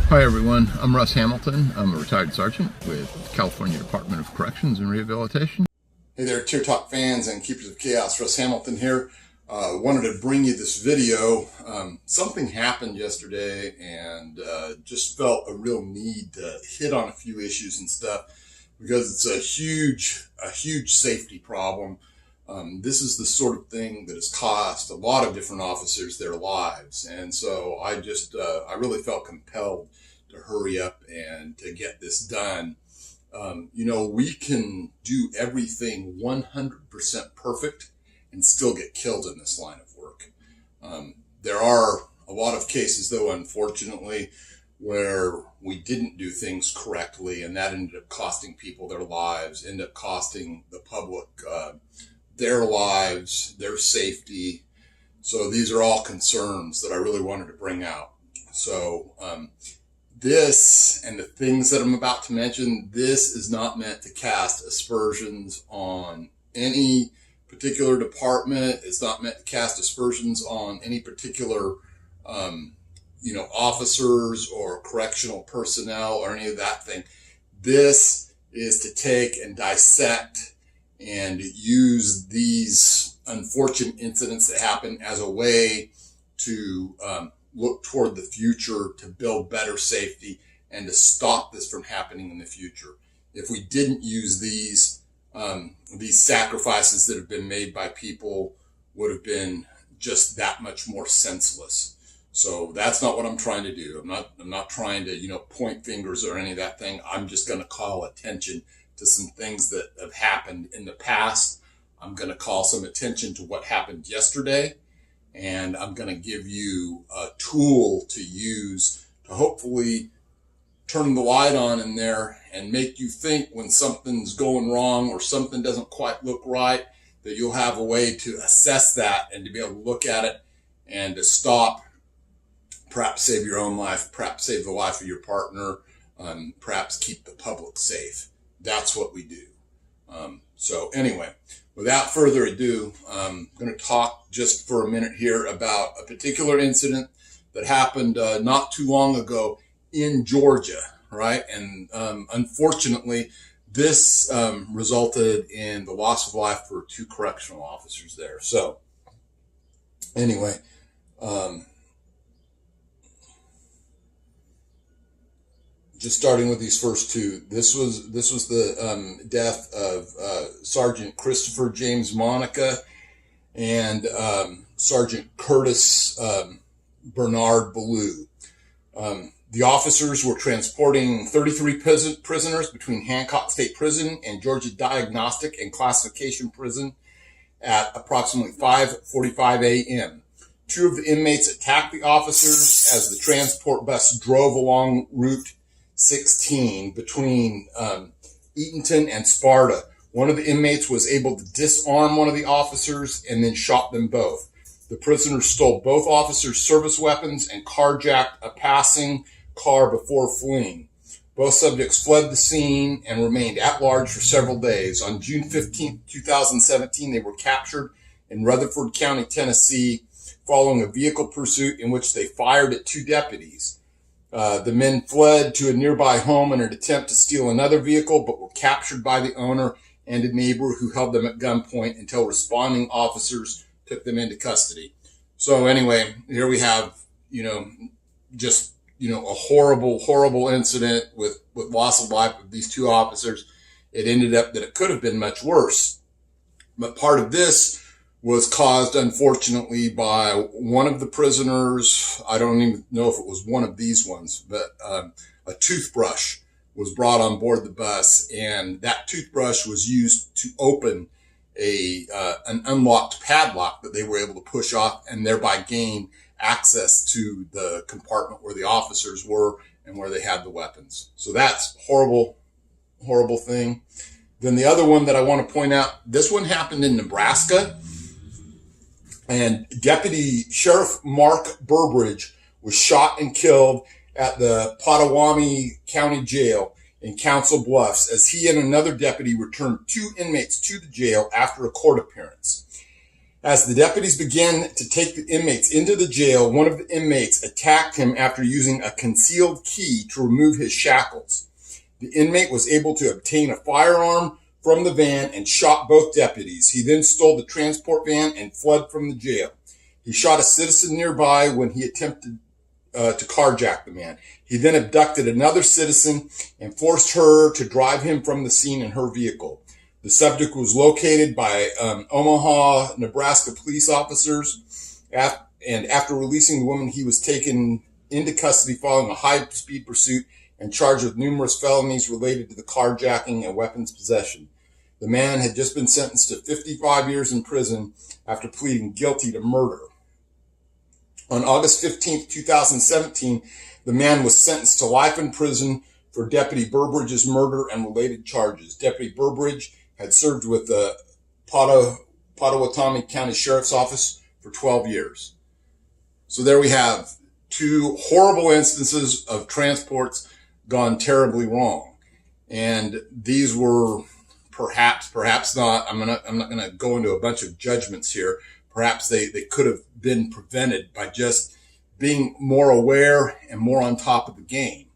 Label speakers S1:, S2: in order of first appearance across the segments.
S1: Hi everyone, I'm Russ Hamilton. I'm a retired sergeant with the California Department of Corrections and Rehabilitation.
S2: Hey there, Tier Talk fans and Keepers of Chaos. Russ Hamilton here. Wanted to bring you this video. Something happened yesterday and just felt a real need to hit on a few issues and stuff because it's a huge safety problem. This is the sort of thing that has cost a lot of different officers their lives. And so I really felt compelled to hurry up and to get this done. We can do everything 100% perfect and still get killed in this line of work. There are a lot of cases, though, unfortunately, where we didn't do things correctly, and that ended up costing people their lives, ended up costing the public their lives, their safety. So these are all concerns that I really wanted to bring out. So this and the things that I'm about to mention, this is not meant to cast aspersions on any particular department. It's not meant to cast aspersions on any particular, officers or correctional personnel or any of that thing. This is to take and dissect and use these unfortunate incidents that happen as a way to look toward the future, to build better safety and to stop this from happening in the future. If we didn't use these sacrifices that have been made by people would have been just that much more senseless. So that's not what I'm trying to do. I'm not trying to, point fingers or any of that thing. I'm just going to call attention to some things that have happened in the past. I'm going to call some attention to what happened yesterday. And I'm going to give you a tool to use to hopefully turn the light on in there and make you think when something's going wrong or something doesn't quite look right, that you'll have a way to assess that and to be able to look at it and to stop, perhaps save your own life, perhaps save the life of your partner, perhaps keep the public safe. That's what we do. So anyway, without further ado, I'm going to talk just for a minute here about a particular incident that happened not too long ago in Georgia, right? And unfortunately, this resulted in the loss of life for 2 correctional officers there. So anyway, just starting with these first 2, this was the death of Sergeant Christopher James Monica and Sergeant Curtis Bernard Ballou. The officers were transporting 33 prisoners between Hancock State Prison and Georgia Diagnostic and Classification Prison at approximately 5:45 a.m. 2 of the inmates attacked the officers as the transport bus drove along Route 16 between Eatonton and Sparta. One of the inmates was able to disarm one of the officers and then shot them both. The prisoners stole both officers' service weapons and carjacked a passing car before fleeing. Both subjects fled the scene and remained at large for several days. On June 15, 2017, they were captured in Rutherford County, Tennessee, following a vehicle pursuit in which they fired at 2 deputies. The men fled to a nearby home in an attempt to steal another vehicle, but were captured by the owner and a neighbor who held them at gunpoint until responding officers took them into custody. So anyway, here we have, a horrible incident with loss of life of these 2 officers. It ended up that it could have been much worse. But part of this was caused, unfortunately, by one of the prisoners. I don't even know if it was one of these ones, but a toothbrush was brought on board the bus, and that toothbrush was used to open an unlocked padlock that they were able to push off and thereby gain access to the compartment where the officers were and where they had the weapons. So that's horrible thing. Then the other one that I want to point out, this one happened in Nebraska, and Deputy Sheriff Mark Burbridge was shot and killed at the Pottawatomie County Jail in Council Bluffs as he and another deputy returned 2 inmates to the jail after a court appearance. As the deputies began to take the inmates into the jail, one of the inmates attacked him after using a concealed key to remove his shackles. The inmate was able to obtain a firearm from the van and shot both deputies. He then stole the transport van and fled from the jail. He shot a citizen nearby when he attempted to carjack the man. He then abducted another citizen and forced her to drive him from the scene in her vehicle. The subject was located by Omaha, Nebraska police officers, and after releasing the woman, he was taken into custody following a high-speed pursuit and charged with numerous felonies related to the carjacking and weapons possession. The man had just been sentenced to 55 years in prison after pleading guilty to murder. On August 15, 2017, the man was sentenced to life in prison for Deputy Burbridge's murder and related charges. Deputy Burbridge had served with the Pottawatomie County Sheriff's Office for 12 years. So there we have two horrible instances of transports gone terribly wrong. And these were perhaps not, I'm not going to go into a bunch of judgments here. Perhaps they could have been prevented by just being more aware and more on top of the game.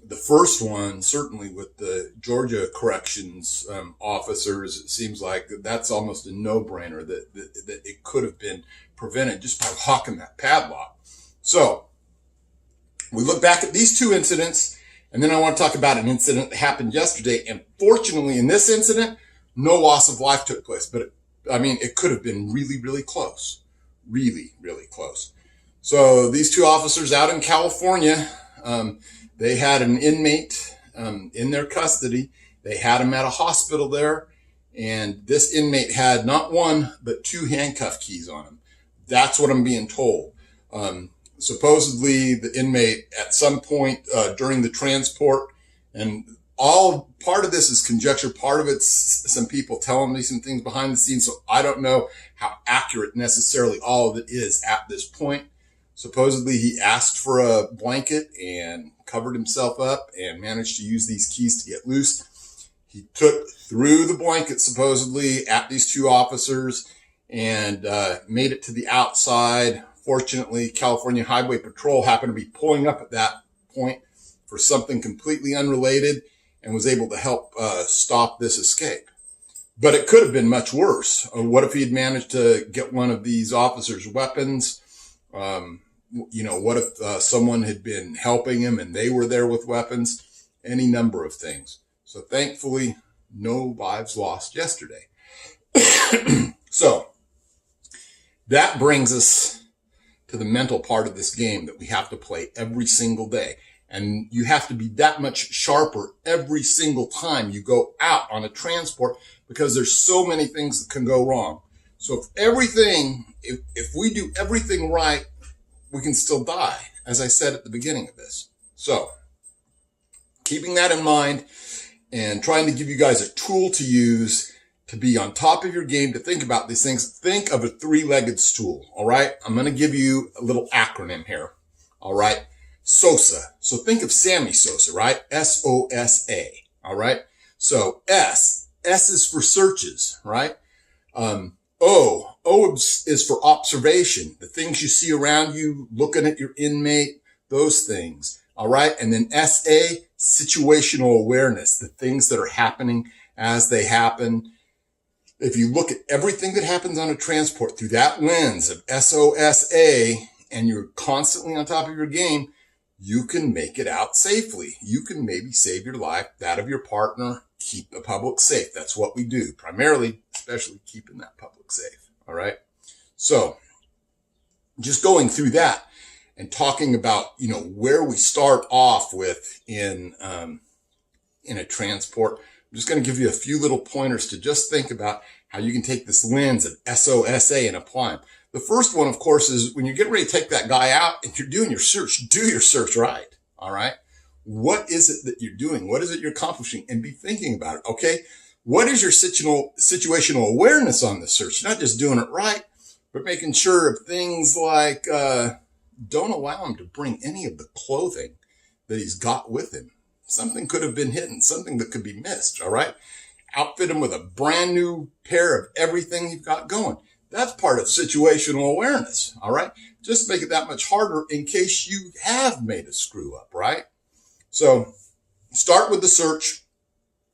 S2: The first one, certainly with the Georgia corrections officers, it seems like that's almost a no-brainer that it could have been prevented just by locking that padlock. So we look back at these two incidents, and then I want to talk about an incident that happened yesterday. And fortunately, in this incident, no loss of life took place. But it could have been really, really close. Really, really close. So these two officers out in California, they had an inmate in their custody. They had him at a hospital there. And this inmate had not one, but two handcuff keys on him. That's what I'm being told. Supposedly the inmate at some point during the transport, and all part of this is conjecture. Part of it's some people telling me some things behind the scenes. So I don't know how accurate necessarily all of it is at this point. Supposedly he asked for a blanket and covered himself up and managed to use these keys to get loose. He threw the blanket supposedly at these two officers and made it to the outside. Fortunately, California Highway Patrol happened to be pulling up at that point for something completely unrelated and was able to help stop this escape. But it could have been much worse. What if he had managed to get one of these officers' weapons? What if someone had been helping him and they were there with weapons? Any number of things. So thankfully, no lives lost yesterday. So that brings us to the mental part of this game that we have to play every single day. And you have to be that much sharper every single time you go out on a transport because there's so many things that can go wrong. So if we do everything right, we can still die, as I said at the beginning of this. So keeping that in mind and trying to give you guys a tool to use to be on top of your game, to think about these things, think of a three-legged stool, all right? I'm going to give you a little acronym here, all right? SOSA. So think of Sammy Sosa, right? S-O-S-A, all right? So S is for searches, right? O is for observation, the things you see around you, looking at your inmate, those things, all right? And then S-A, situational awareness, the things that are happening as they happen. If you look at everything that happens on a transport through that lens of SOSA and you're constantly on top of your game, you can make it out safely. You can maybe save your life, that of your partner, keep the public safe. That's what we do, primarily, especially keeping that public safe, all right? So just going through that and talking about, where we start off with in a transport, I'm just going to give you a few little pointers to just think about how you can take this lens of SOSA and apply them. The first one, of course, is when you're getting ready to take that guy out and you're doing your search, do your search right. All right. What is it that you're doing? What is it you're accomplishing? And be thinking about it. Okay. What is your situational awareness on the search? Not just doing it right, but making sure of things like, don't allow him to bring any of the clothing that he's got with him. Something could have been hidden, something that could be missed. All right. Outfit him with a brand new pair of everything you've got going. That's part of situational awareness, all right? Just make it that much harder in case you have made a screw up, right? So start with the search.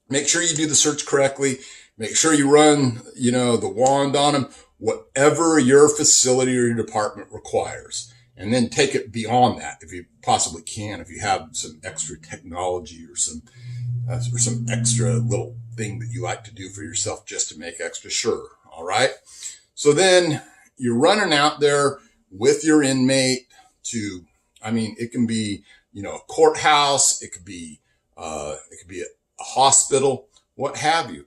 S2: Make sure you do the search correctly. Make sure you run, the wand on them, whatever your facility or your department requires. And then take it beyond that if you possibly can, if you have some extra technology or some extra little thing that you like to do for yourself just to make extra sure. All right. So then you're running out there with your inmate to, it can be, a courthouse. It could be a hospital, what have you.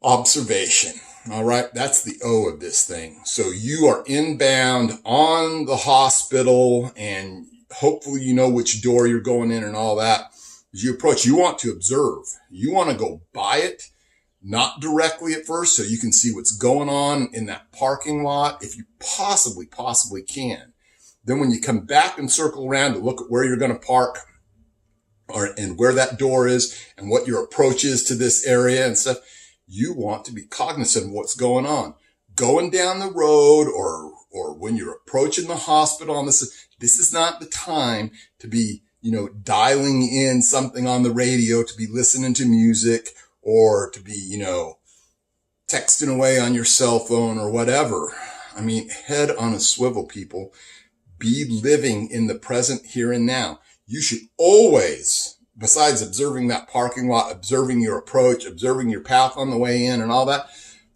S2: Observation. All right. That's the O of this thing. So you are inbound on the hospital, and hopefully you know which door you're going in and all that. As you approach, you want to observe. You want to go by it, not directly at first, so you can see what's going on in that parking lot if you possibly can. Then when you come back and circle around to look at where you're going to park and where that door is and what your approach is to this area and stuff, you want to be cognizant of what's going on. Going down the road or when you're approaching the hospital, this is not the time to be, dialing in something on the radio, to be listening to music, or to be, texting away on your cell phone or whatever. Head on a swivel, people. Be living in the present here and now. You should always, besides observing that parking lot, observing your approach, observing your path on the way in and all that,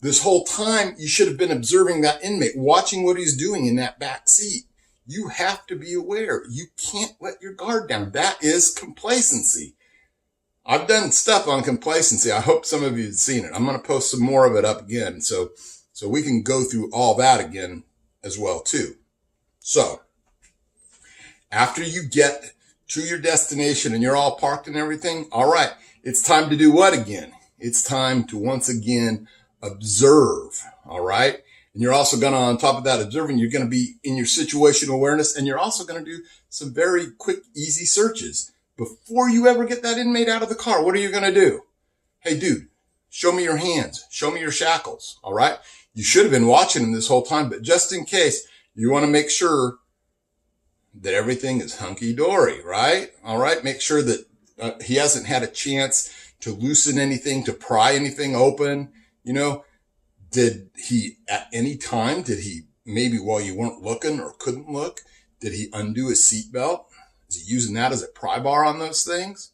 S2: this whole time you should have been observing that inmate, watching what he's doing in that back seat. You have to be aware. You can't let your guard down. That is complacency. I've done stuff on complacency. I hope some of you have seen it. I'm going to post some more of it up again. So we can go through all that again as well too. So after you get to your destination and you're all parked and everything, all right, it's time to do what again? It's time to once again observe. All right. And you're also going to, on top of that observing, you're going to be in your situational awareness, and you're also going to do some very quick, easy searches. Before you ever get that inmate out of the car, what are you going to do? Hey, dude, show me your hands. Show me your shackles. All right. You should have been watching him this whole time, but just in case, you want to make sure that everything is hunky-dory, right? All right. Make sure that he hasn't had a chance to loosen anything, to pry anything open. Did he at any time, maybe while you weren't looking or couldn't look, did he undo his seatbelt? Is he using that as a pry bar on those things?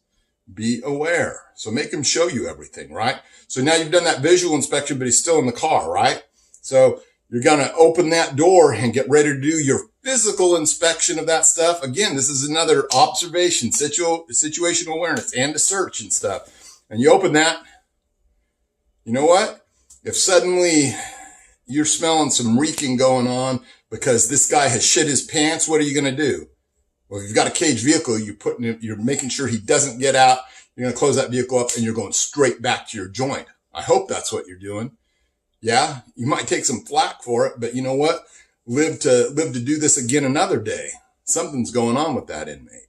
S2: Be aware. So make him show you everything, right? So now you've done that visual inspection, but he's still in the car, right? So you're going to open that door and get ready to do your physical inspection of that stuff. Again, this is another observation, situational awareness, and a search and stuff. And you open that. You know what? If suddenly you're smelling some reeking going on because this guy has shit his pants, what are you going to do? Well, if you've got a caged vehicle, you're making sure he doesn't get out. You're going to close that vehicle up and you're going straight back to your joint. I hope that's what you're doing. Yeah, you might take some flack for it, but you know what? Live to do this again another day. Something's going on with that inmate.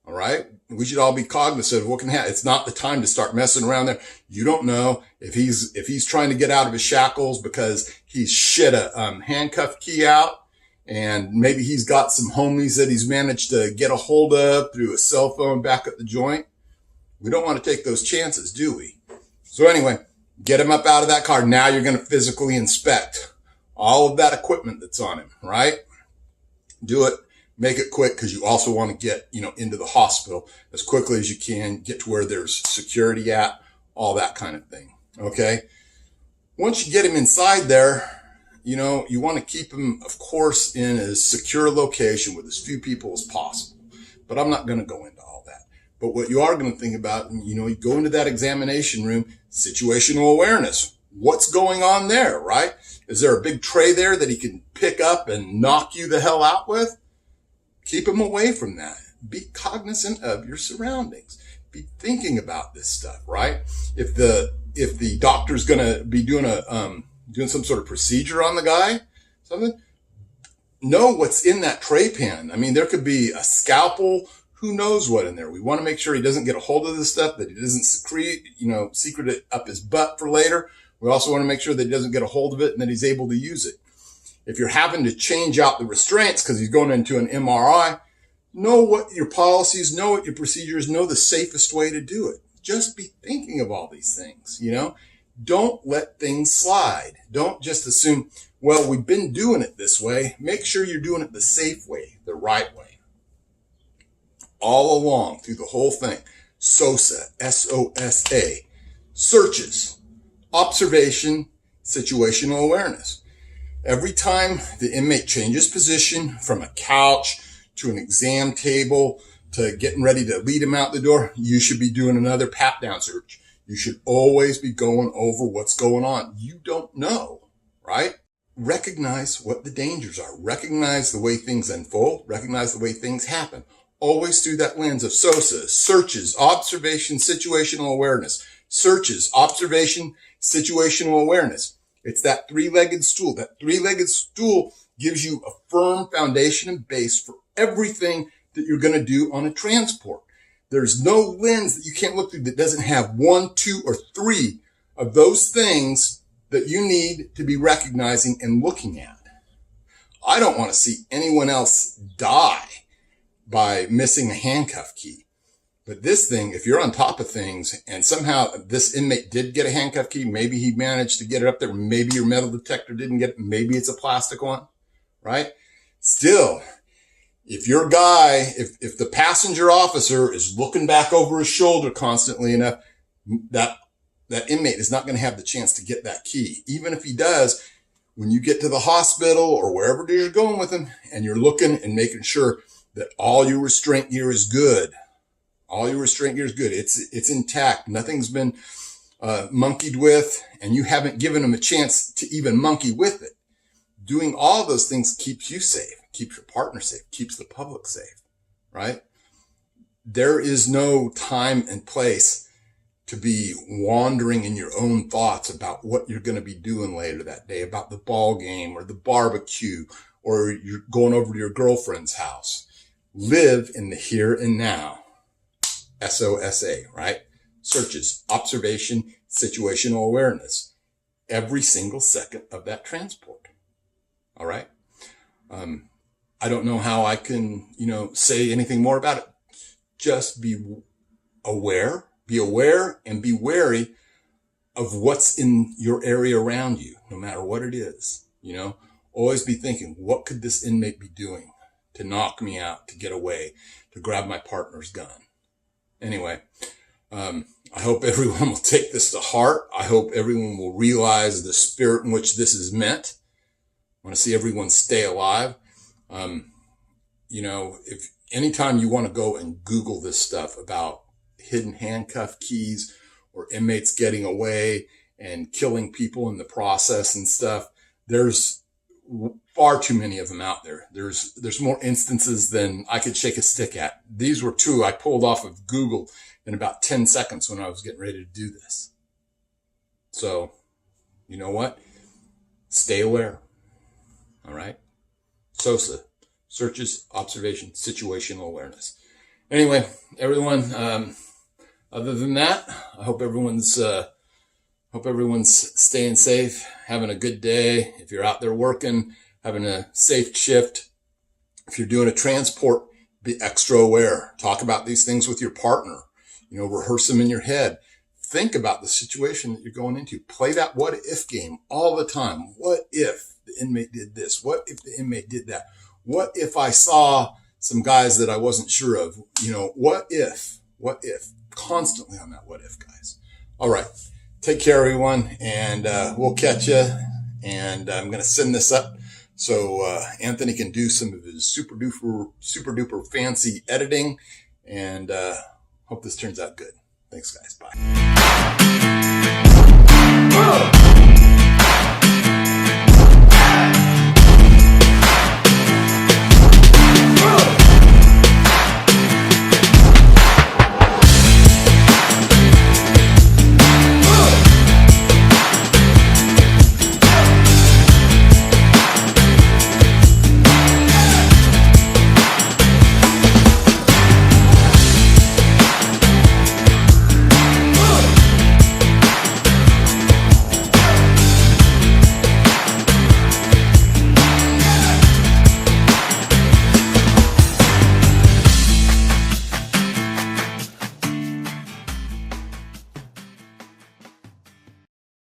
S2: All right. We should all be cognizant of what can happen. It's not the time to start messing around there. You don't know if he's trying to get out of his shackles because he's shit a handcuff key out, and maybe he's got some homies that he's managed to get a hold of through a cell phone back at the joint. We don't want to take those chances, do we? So anyway, get him up out of that car. Now you're going to physically inspect all of that equipment that's on him, right? Do it. Make it quick, because you also want to get, into the hospital as quickly as you can, get to where there's security at, all that kind of thing. Okay. Once you get him inside there, you want to keep him, of course, in as secure a location with as few people as possible. But I'm not going to go into all that. But what you are going to think about, you go into that examination room, situational awareness. What's going on there, right? Is there a big tray there that he can pick up and knock you the hell out with? Keep him away from that. Be cognizant of your surroundings. Be thinking about this stuff, right? If the doctor's going to be doing some sort of procedure on the guy, know what's in that tray pan. There could be a scalpel. Who knows what in there? We want to make sure he doesn't get a hold of this stuff, that he doesn't secrete it up his butt for later. We also want to make sure that he doesn't get a hold of it and that he's able to use it. If you're having to change out the restraints because he's going into an MRI, know what your policies, know what your procedures, know the safest way to do it. Just be thinking of all these things, Don't let things slide. Don't just assume, well, we've been doing it this way. Make sure you're doing it the safe way, the right way. All along through the whole thing, SOSA, S-O-S-A, searches, observation, situational awareness. Every time the inmate changes position from a couch to an exam table to getting ready to lead him out the door, you should be doing another pat down search. You should always be going over what's going on. You don't know, right? Recognize what the dangers are. Recognize the way things unfold. Recognize the way things happen. Always through that lens of SOSA, searches, observation, situational awareness. Searches, observation, situational awareness. It's that three-legged stool. That three-legged stool gives you a firm foundation and base for everything that you're going to do on a transport. There's no lens that you can't look through that doesn't have 1, 2, or 3 of those things that you need to be recognizing and looking at. I don't want to see anyone else die by missing a handcuff key. But this thing, if you're on top of things and somehow this inmate did get a handcuff key, maybe he managed to get it up there, maybe your metal detector didn't get it, maybe it's a plastic one, right? Still, if your guy, if the passenger officer is looking back over his shoulder constantly enough, that inmate is not going to have the chance to get that key. Even if he does, when you get to the hospital or wherever it is you're going with him and you're looking and making sure that all your restraint gear is good. All your restraint gear is good. It's intact. Nothing's been monkeyed with, and you haven't given him a chance to even monkey with it. Doing all those things keeps you safe, keeps your partner safe, keeps the public safe, right? There is no time and place to be wandering in your own thoughts about what you're going to be doing later that day, about the ball game or the barbecue, or you're going over to your girlfriend's house. Live in the here and now. SOSA, right? Searches, observation, situational awareness. Every single second of that transport. All right. I don't know how I can, say anything more about it. Just be aware and be wary of what's in your area around you, no matter what it is. Always be thinking, what could this inmate be doing to knock me out, to get away, to grab my partner's gun? Anyway, I hope everyone will take this to heart. I hope everyone will realize the spirit in which this is meant. I want to see everyone stay alive. If anytime you want to go and Google this stuff about hidden handcuff keys or inmates getting away and killing people in the process and stuff, there's far too many of them out there. There's more instances than I could shake a stick at. These were 2 I pulled off of Google in about 10 seconds when I was getting ready to do this. So, you know what? Stay aware. All right? SOSA, searches, observation, situational awareness. Anyway, everyone, other than that, I hope everyone's staying safe, having a good day. If you're out there working, having a safe shift. If you're doing a transport, be extra aware. Talk about these things with your partner. Rehearse them in your head. Think about the situation that you're going into. Play that what if game all the time. What if the inmate did this? What if the inmate did that? What if I saw some guys that I wasn't sure of? What if? Constantly on that what if, guys. All right. Take care, everyone, and we'll catch you. And I'm going to send this up so Anthony can do some of his super duper fancy editing. And hope this turns out good. Thanks, guys. Bye.